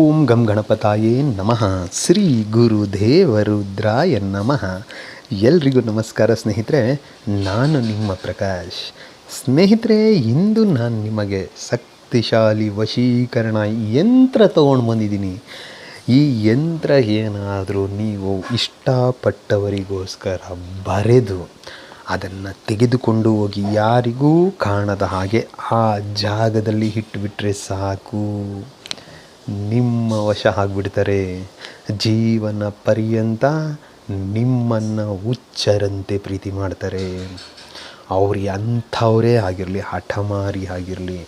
ಓಂ ಗಂ ಗಣಪತಾಯೇ ನಮಃ. ಶ್ರೀ ಗುರುದೇವರುದ್ರಾಯ ನಮಃ. ಎಲ್ರಿಗೂ ನಮಸ್ಕಾರ ಸ್ನೇಹಿತರೆ. ನಾನು ನಿಮ್ಮ ಪ್ರಕಾಶ್. ಸ್ನೇಹಿತರೆ, ಇಂದು ನಾನು ನಿಮಗೆ ಶಕ್ತಿಶಾಲಿ ವಶೀಕರಣ ಯಂತ್ರ ತೊಗೊಂಡು ಬಂದಿದ್ದೀನಿ. ಈ ಯಂತ್ರ ಏನಾದರೂ ನೀವು ಇಷ್ಟಪಟ್ಟವರಿಗೋಸ್ಕರ ಬರೆದು ಅದನ್ನು ತೆಗೆದುಕೊಂಡು ಹೋಗಿ ಯಾರಿಗೂ ಕಾಣದ ಹಾಗೆ ಆ ಜಾಗದಲ್ಲಿ ಇಟ್ಟುಬಿಟ್ರೆ ಸಾಕು, ನಿಮ್ಮ ವಶ ಆಗಿಬಿಡ್ತಾರೆ. ಜೀವನ ಪರ್ಯಂತ ನಿಮ್ಮನ್ನು ಹುಚ್ಚರಂತೆ ಪ್ರೀತಿ ಮಾಡ್ತಾರೆ. ಅವ್ರು ಅಂಥವರೇ ಆಗಿರಲಿ, ಹಠಮಾರಿ ಆಗಿರಲಿ,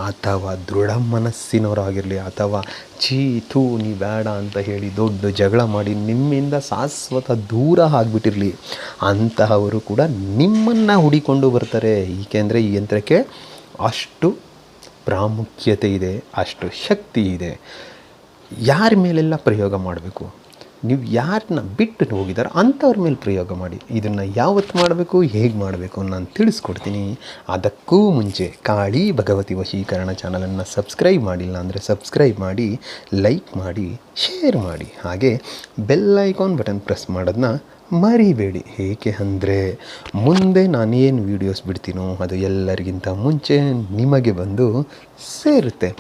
ಅಥವಾ ದೃಢ ಮನಸ್ಸಿನವರಾಗಿರಲಿ, ಅಥವಾ ಚೀತು ನೀ ಬೇಡ ಅಂತ ಹೇಳಿ ದೊಡ್ಡ ಜಗಳ ಮಾಡಿ ನಿಮ್ಮಿಂದ ಶಾಶ್ವತ ದೂರ ಆಗಿಬಿಟ್ಟಿರಲಿ, ಅಂತಹವರು ಕೂಡ ನಿಮ್ಮನ್ನು ಹುಡಿಕೊಂಡು ಬರ್ತಾರೆ. ಏಕೆಂದರೆ ಈ ಯಂತ್ರಕ್ಕೆ ಅಷ್ಟು ಪ್ರಾಮುಖ್ಯತೆ ಇದೆ, ಅಷ್ಟು ಶಕ್ತಿ ಇದೆ. ಯಾರ ಮೇಲೆಲ್ಲ ಪ್ರಯೋಗ ಮಾಡಬೇಕು, ನೀವು ಯಾರನ್ನ ಬಿಟ್ಟು ಹೋಗಿದಾರೋ ಅಂಥವ್ರ ಮೇಲೆ ಪ್ರಯೋಗ ಮಾಡಿ. ಇದನ್ನು ಯಾವತ್ತು ಮಾಡಬೇಕು, ಹೇಗೆ ಮಾಡಬೇಕು ನಾನು ತಿಳಿಸ್ಕೊಡ್ತೀನಿ. ಅದಕ್ಕೂ ಮುಂಚೆ ಕಾಳಿ ಭಗವತಿ ವಶೀಕರಣ ಚಾನಲನ್ನು ಸಬ್ಸ್ಕ್ರೈಬ್ ಮಾಡಿಲ್ಲ ಅಂದರೆ ಸಬ್ಸ್ಕ್ರೈಬ್ ಮಾಡಿ, ಲೈಕ್ ಮಾಡಿ, ಶೇರ್ ಮಾಡಿ, ಹಾಗೆ ಬೆಲ್ ಐಕಾನ್ ಬಟನ್ ಪ್ರೆಸ್ ಮಾಡೋದನ್ನ ಮರಿಬೇಡಿ. ಏಕೆ ಅಂದರೆ ಮುಂದೆ ನಾನೇನು ವೀಡಿಯೋಸ್ ಬಿಡ್ತೀನೋ ಅದು ಎಲ್ಲರಿಗಿಂತ ಮುಂಚೆ ನಿಮಗೆ ಬಂದು ಸೇರುತ್ತೆ.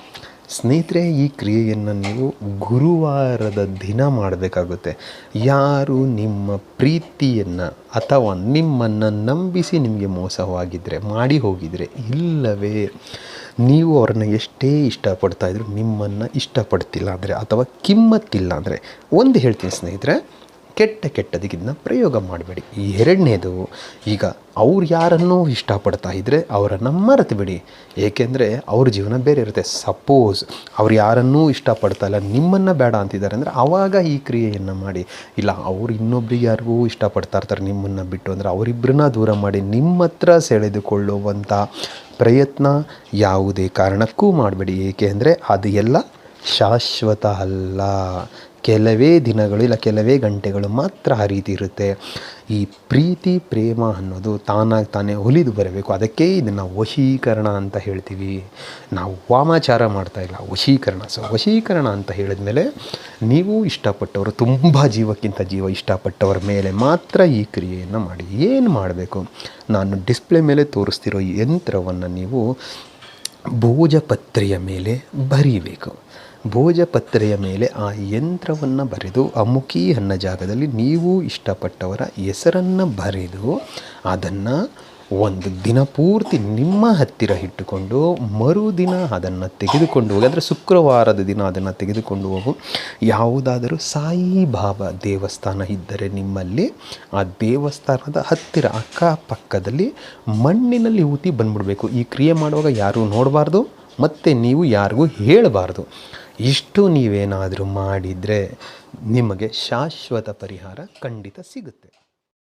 ಸ್ನೇಹಿತರೆ, ಈ ಕ್ರಿಯೆಯನ್ನು ನೀವು ಗುರುವಾರದ ದಿನ ಮಾಡಬೇಕಾಗುತ್ತೆ. ಯಾರು ನಿಮ್ಮ ಪ್ರೀತಿಯನ್ನು ಅಥವಾ ನಿಮ್ಮನ್ನು ನಂಬಿಸಿ ನಿಮಗೆ ಮೋಸವಾಗಿದ್ದರೆ, ಮಾಡಿ ಹೋಗಿದರೆ, ಇಲ್ಲವೇ ನೀವು ಅವ್ರನ್ನ ಎಷ್ಟೇ ಇಷ್ಟಪಡ್ತಾಯಿದ್ರು ನಿಮ್ಮನ್ನು ಇಷ್ಟಪಡ್ತಿಲ್ಲ ಅಂದರೆ ಅಥವಾ ಕಿಮ್ಮತ್ತಿಲ್ಲ ಅಂದರೆ, ಒಂದು ಹೇಳ್ತೀನಿ ಸ್ನೇಹಿತರೆ, ಕೆಟ್ಟದಕ್ಕೆ ಇದನ್ನ ಪ್ರಯೋಗ ಮಾಡಬೇಡಿ. ಎರಡನೇದು, ಈಗ ಅವ್ರು ಯಾರನ್ನೂ ಇಷ್ಟಪಡ್ತಾ ಇದ್ದರೆ ಅವರನ್ನು ಮರೆತು ಬಿಡಿ. ಏಕೆಂದರೆ ಅವ್ರ ಜೀವನ ಬೇರೆ ಇರುತ್ತೆ. ಸಪೋಸ್ ಅವ್ರು ಯಾರನ್ನೂ ಇಷ್ಟಪಡ್ತಾ ಇಲ್ಲ, ನಿಮ್ಮನ್ನು ಬೇಡ ಅಂತಿದ್ದಾರೆ ಅಂದರೆ ಆವಾಗ ಈ ಕ್ರಿಯೆಯನ್ನು ಮಾಡಿ. ಇಲ್ಲ, ಅವ್ರು ಇನ್ನೊಬ್ರಿಗೆ ಯಾರಿಗೂ ಇಷ್ಟಪಡ್ತಾ ಇರ್ತಾರೆ ನಿಮ್ಮನ್ನು ಬಿಟ್ಟು ಅಂದರೆ ಅವರಿಬ್ಬರನ್ನ ದೂರ ಮಾಡಿ ನಿಮ್ಮ ಹತ್ರ ಸೆಳೆದುಕೊಳ್ಳುವಂಥ ಪ್ರಯತ್ನ ಯಾವುದೇ ಕಾರಣಕ್ಕೂ ಮಾಡಬೇಡಿ. ಏಕೆ ಅಂದರೆ ಅದು ಎಲ್ಲ ಶಾಶ್ವತ ಅಲ್ಲ. ಕೆಲವೇ ದಿನಗಳು, ಇಲ್ಲ ಕೆಲವೇ ಗಂಟೆಗಳು ಮಾತ್ರ ಆ ರೀತಿ ಇರುತ್ತೆ. ಈ ಪ್ರೀತಿ ಪ್ರೇಮ ಅನ್ನೋದು ತಾನಾಗಿ ತಾನೇ ಒಲಿದು ಬರಬೇಕು. ಅದಕ್ಕೆ ಇದನ್ನು ವಶೀಕರಣ ಅಂತ ಹೇಳ್ತೀವಿ. ನಾವು ವಾಮಾಚಾರ ಮಾಡ್ತಾಯಿಲ್ಲ, ವಶೀಕರಣ. ಸೊ ವಶೀಕರಣ ಅಂತ ಹೇಳಿದ್ಮೇಲೆ ನೀವು ಇಷ್ಟಪಟ್ಟವರು, ತುಂಬ ಜೀವಕ್ಕಿಂತ ಜೀವ ಇಷ್ಟಪಟ್ಟವರ ಮೇಲೆ ಮಾತ್ರ ಈ ಕ್ರಿಯೆಯನ್ನು ಮಾಡಿ. ಏನು ಮಾಡಬೇಕು, ನಾನು ಡಿಸ್ಪ್ಲೇ ಮೇಲೆ ತೋರಿಸ್ತಿರೋ ಈ ಯಂತ್ರವನ್ನು ನೀವು ಭೋಜಪತ್ರೆಯ ಮೇಲೆ ಬರೀಬೇಕು. ಭೋಜಪತ್ರೆಯ ಮೇಲೆ ಆ ಯಂತ್ರವನ್ನು ಬರೆದು ಅಮುಖಿ ಅನ್ನೋ ಜಾಗದಲ್ಲಿ ನೀವು ಇಷ್ಟಪಟ್ಟವರ ಹೆಸರನ್ನು ಬರೆದು ಅದನ್ನು ಒಂದು ದಿನ ಪೂರ್ತಿ ನಿಮ್ಮ ಹತ್ತಿರ ಇಟ್ಟುಕೊಂಡು ಮರುದಿನ ಅದನ್ನು ತೆಗೆದುಕೊಂಡು ಹೋಗಿ, ಅಂದರೆ ಶುಕ್ರವಾರದ ದಿನ ಅದನ್ನು ತೆಗೆದುಕೊಂಡು ಹೋಗು ಯಾವುದಾದರೂ ಸಾಯಿಬಾಬಾ ದೇವಸ್ಥಾನ ಇದ್ದರೆ ನಿಮ್ಮಲ್ಲಿ ಆ ದೇವಸ್ಥಾನದ ಹತ್ತಿರ ಅಕ್ಕಪಕ್ಕದಲ್ಲಿ ಮಣ್ಣಿನಲ್ಲಿ ಊತಿ ಬಂದ್ಬಿಡಬೇಕು. ಈ ಕ್ರಿಯೆ ಮಾಡುವಾಗ ಯಾರೂ ನೋಡಬಾರ್ದು ಮತ್ತು ನೀವು ಯಾರಿಗೂ ಹೇಳಬಾರ್ದು. ಇಷ್ಟು ನೀವೇನಾದರೂ ಮಾಡಿದರೆ ನಿಮಗೆ ಶಾಶ್ವತ ಪರಿಹಾರ ಖಂಡಿತ ಸಿಗುತ್ತೆ.